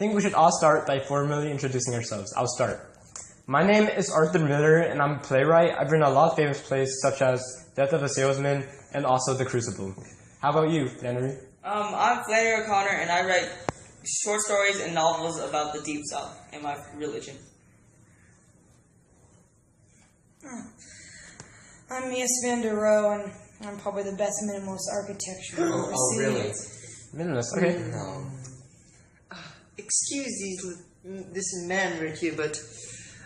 think we should all start by formally introducing ourselves. I'll start. My name is Arthur Miller, and I'm a playwright. I've written a lot of famous plays such as Death of a Salesman and also The Crucible. How about you, Flannery? I'm Flannery O'Connor, and I write short stories and novels about the Deep South and my religion. I'm Mies van der Rohe, and I'm probably the best minimalist architecture I've ever seen. Really? Minimalist, okay. No. Excuse this man right here, but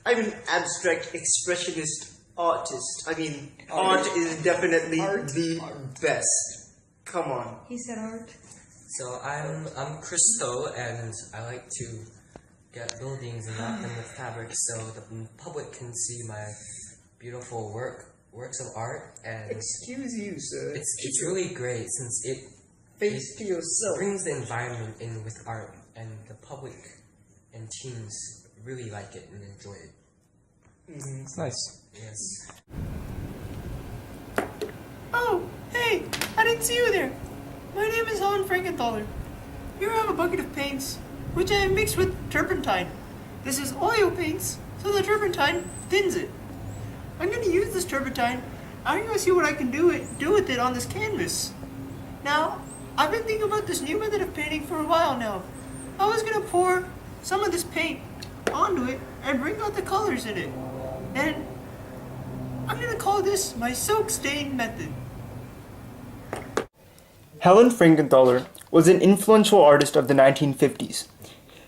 I'm an abstract expressionist artist. I mean, art is definitely the best. Come on. He said art. So I'm Christo, and I like to get buildings and wrap them with fabric so the public can see my beautiful works of art. And Excuse you, sir. it's really great since it Face to yourself. brings the environment in with art, and the public and teens really like it and enjoy it. It's nice. Yes. Oh, hey, I didn't see you there. My name is Helen Frankenthaler. Here I have a bucket of paints, which I have mixed with turpentine. This is oil paints, so the turpentine thins it. I'm going to use this turpentine. I'm going to see what I can do with it on this canvas. Now, I've been thinking about this new method of painting for a while now. I was going to pour some of this paint onto it and bring out the colors in it. And I'm going to call this my soak stain method. Helen Frankenthaler was an influential artist of the 1950s.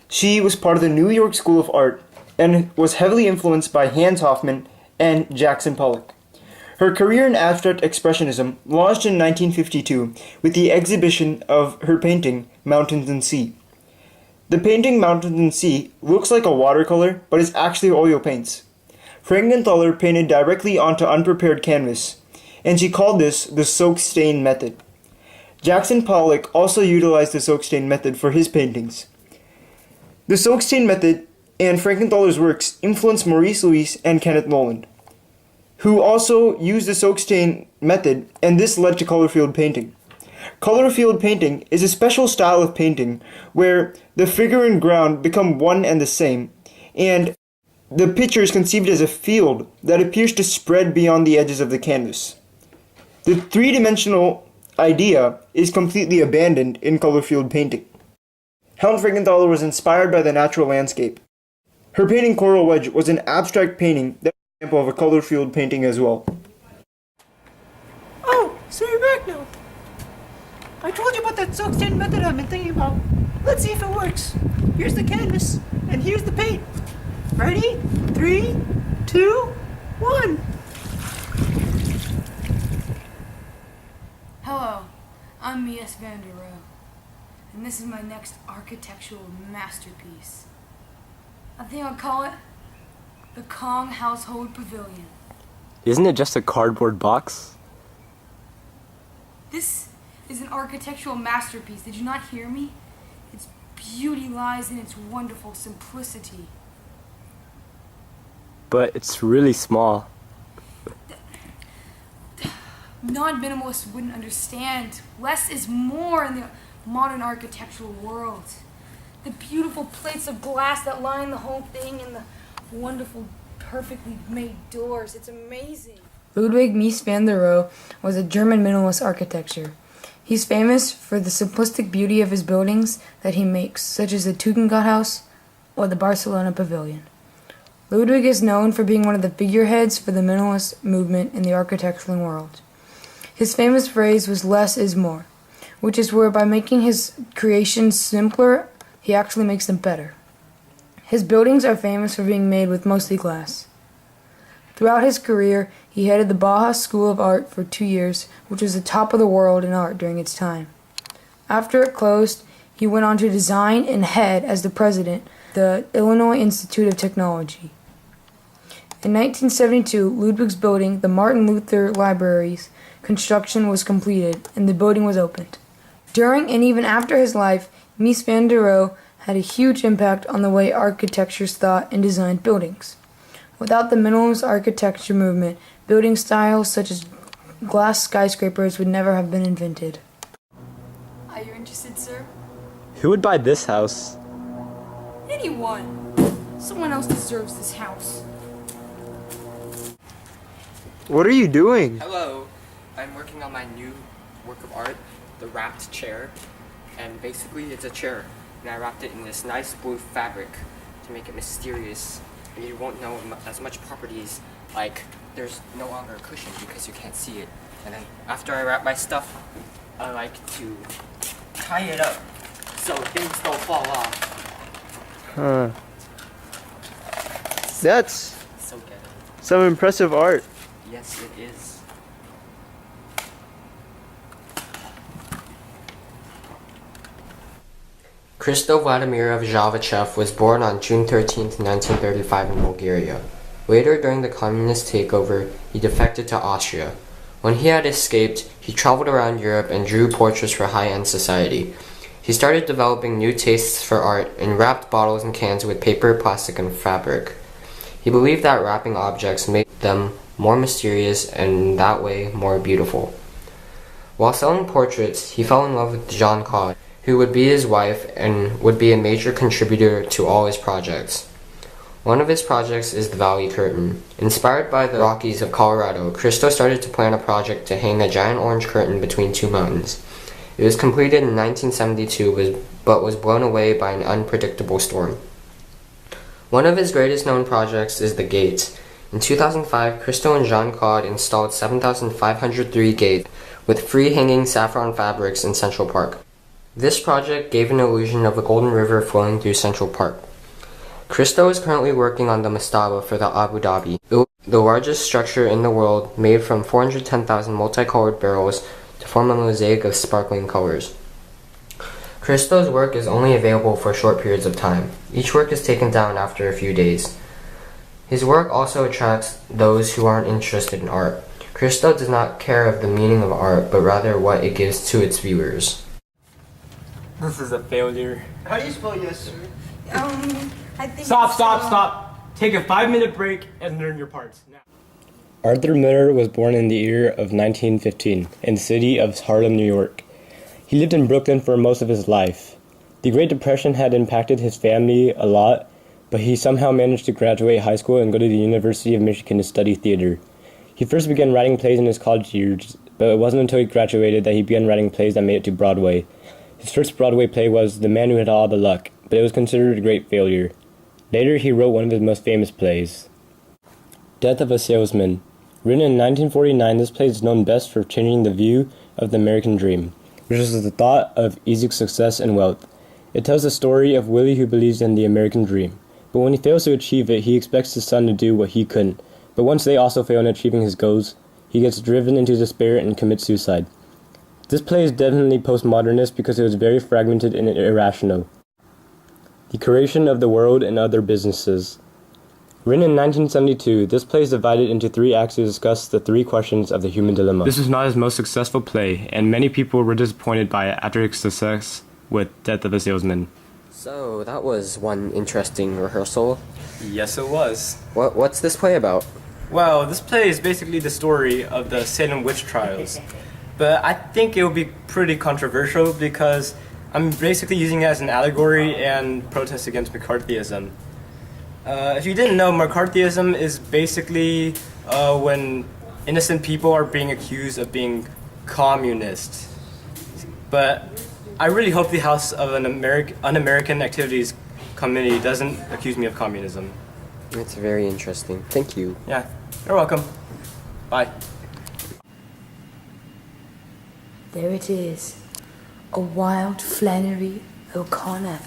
She was part of the New York School of Art and was heavily influenced by Hans Hofmann and Jackson Pollock. Her career in abstract expressionism launched in 1952 with the exhibition of her painting Mountains and Sea. The painting Mountains and Sea looks like a watercolor, but is actually oil paints. Frankenthaler painted directly onto unprepared canvas, and she called this the soak stain method. Jackson Pollock also utilized the soak stain method for his paintings. The soak stain method and Frankenthaler's works influenced Maurice Louis and Kenneth Noland, who also used the soak stain method, and this led to color field painting. Color field painting is a special style of painting where the figure and ground become one and the same, and the picture is conceived as a field that appears to spread beyond the edges of the canvas. The three-dimensional idea is completely abandoned in color field painting. Helen Frankenthaler was inspired by the natural landscape. Her painting Coral Wedge was an abstract painting that was an example of a color field painting as well. Oh, so you're back now. I told you about that soak stain method I've been thinking about. Let's see if it works. Here's the canvas, and here's the paint. Ready? 3, 2, 1. Hello, I'm Mies van der Rohe, and this is my next architectural masterpiece. I think I'll call it the Kong Household Pavilion. Isn't it just a cardboard box? This is an architectural masterpiece. Did you not hear me? Its beauty lies in its wonderful simplicity. But it's really small. Non-minimalists wouldn't understand. Less is more in the modern architectural world. The beautiful plates of glass that line the whole thing and the wonderful, perfectly made doors. It's amazing. Ludwig Mies van der Rohe was a German minimalist architecture. He's famous for the simplistic beauty of his buildings that he makes, such as the Tugendhat House or the Barcelona Pavilion. Ludwig is known for being one of the figureheads for the minimalist movement in the architectural world. His famous phrase was "less is more," which is where by making his creations simpler, he actually makes them better. His buildings are famous for being made with mostly glass. Throughout his career, he headed the Bauhaus School of Art for 2 years, which was the top of the world in art during its time. After it closed, he went on to design and head as the president the Illinois Institute of Technology. In 1972, Ludwig's building, the Martin Luther Library's construction was completed, and the building was opened. During and even after his life, Mies van der Rohe had a huge impact on the way architectures thought and designed buildings. Without the minimalist architecture movement, building styles such as glass skyscrapers would never have been invented. Are you interested, sir? Who would buy this house? anyone. Someone else deserves this house. What are you doing? Hello, I'm working on my new work of art, the wrapped chair, and basically it's a chair, and I wrapped it in this nice blue fabric to make it mysterious, and you won't know as much properties, like there's no longer a cushion because you can't see it, and then after I wrap my stuff, I like to tie it up so things don't fall off. Huh. That's So good. some impressive art. Yes, it is. Christo Vladimirov Zhavachev was born on June 13, 1935 in Bulgaria. Later, during the communist takeover, he defected to Austria. When he had escaped, he traveled around Europe and drew portraits for high-end society. He started developing new tastes for art and wrapped bottles and cans with paper, plastic, and fabric. He believed that wrapping objects made them more mysterious and in that way more beautiful. While selling portraits, he fell in love with Jeanne Claude, who would be his wife and would be a major contributor to all his projects. One of his projects is the Valley Curtain. Inspired by the Rockies of Colorado, Christo started to plan a project to hang a giant orange curtain between two mountains. It was completed in 1972 but was blown away by an unpredictable storm. One of his greatest known projects is the gates. In 2005, Christo and Jeanne Claude installed 7,503 gates with free-hanging saffron fabrics in Central Park. This project gave an illusion of a golden river flowing through Central Park. Christo is currently working on the mastaba for the Abu Dhabi, the largest structure in the world, made from 410,000 multicolored barrels to form a mosaic of sparkling colors. Christo's work is only available for short periods of time. Each work is taken down after a few days. His work also attracts those who aren't interested in art. Christo does not care of the meaning of art, but rather what it gives to its viewers. This is a failure. How do you spell yes, sir? I think Stop. Take a 5-minute break and learn your parts. Now. Arthur Miller was born in the year of 1915 in the city of Harlem, New York. He lived in Brooklyn for most of his life. The Great Depression had impacted his family a lot, but he somehow managed to graduate high school and go to the University of Michigan to study theater. He first began writing plays in his college years, but it wasn't until he graduated that he began writing plays that made it to Broadway. His first Broadway play was The Man Who Had All the Luck, but it was considered a great failure. Later, he wrote one of his most famous plays, Death of a Salesman. Written in 1949, this play is known best for changing the view of the American dream, which is the thought of easy success and wealth. It tells the story of Willie who believes in the American dream, but when he fails to achieve it, he expects his son to do what he couldn't. But once they also fail in achieving his goals, he gets driven into despair and commits suicide. This play is definitely postmodernist because it was very fragmented and irrational. The Creation of the World and Other Businesses. Written in 1972, this play is divided into 3 acts to discuss the 3 questions of the human dilemma. This was not his most successful play, and many people were disappointed by it after its success with Death of a Salesman. So, that was one interesting rehearsal. Yes, it was. What's this play about? Well, this play is basically the story of the Salem witch trials. But I think it will be pretty controversial because I'm basically using it as an allegory and protest against McCarthyism. If you didn't know, McCarthyism is basically when innocent people are being accused of being communist. But I really hope the House of Un-American Activities Committee doesn't accuse me of communism. It's very interesting. Thank you. Yeah, you're welcome. Bye. There it is, a wild Flannery O'Connor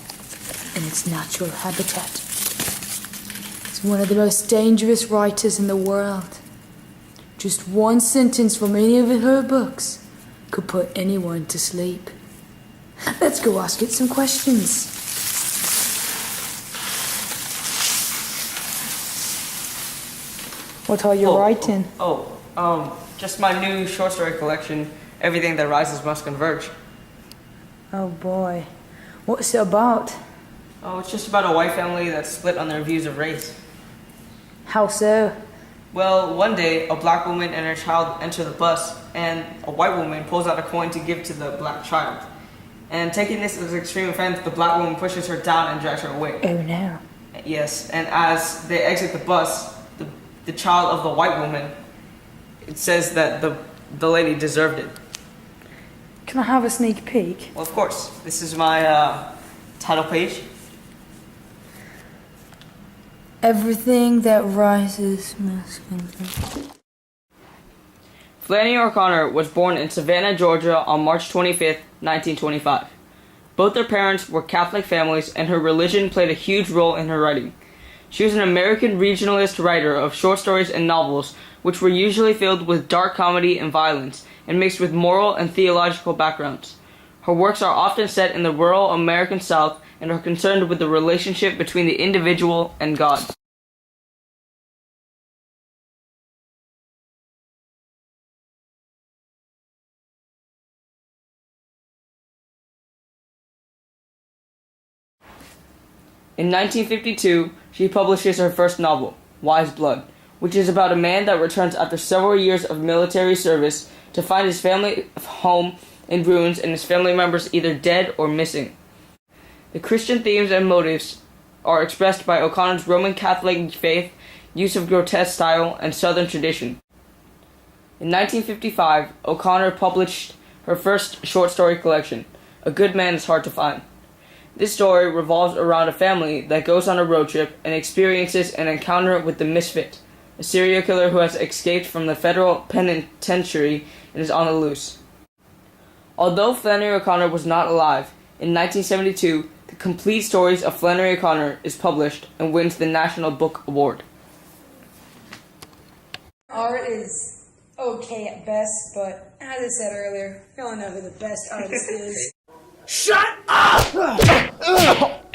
in its natural habitat. It's one of the most dangerous writers in the world. Just one sentence from any of her books could put anyone to sleep. Let's go ask it some questions. What are you writing? Just my new short story collection, Everything That Rises Must Converge. Oh boy. What's it about? Oh, it's just about a white family that's split on their views of race. How so? Well, one day, a black woman and her child enter the bus, and a white woman pulls out a coin to give to the black child. And taking this as extreme offense, the black woman pushes her down and drags her away. Oh no. Yes, and as they exit the bus, the child of the white woman, it says that the lady deserved it. Can I have a sneak peek? Well, of course. This is my title page. Everything that rises must come. Flannery O'Connor was born in Savannah, Georgia on March 25th, 1925. Both their parents were Catholic families, and her religion played a huge role in her writing. She was an American regionalist writer of short stories and novels, which were usually filled with dark comedy and violence, and mixed with moral and theological backgrounds. Her works are often set in the rural American South and are concerned with the relationship between the individual and God. In 1952, she publishes her first novel, Wise Blood, which is about a man that returns after several years of military service to find his family home in ruins and his family members either dead or missing. The Christian themes and motives are expressed by O'Connor's Roman Catholic faith, use of grotesque style, and Southern tradition. In 1955, O'Connor published her first short story collection, A Good Man is Hard to Find. This story revolves around a family that goes on a road trip and experiences an encounter with the Misfit, a serial killer who has escaped from the federal penitentiary and is on the loose. Although Flannery O'Connor was not alive, in 1972, The Complete Stories of Flannery O'Connor is published and wins the National Book Award. Art is okay at best, but as I said earlier, we all know who the best artist is. Shut up!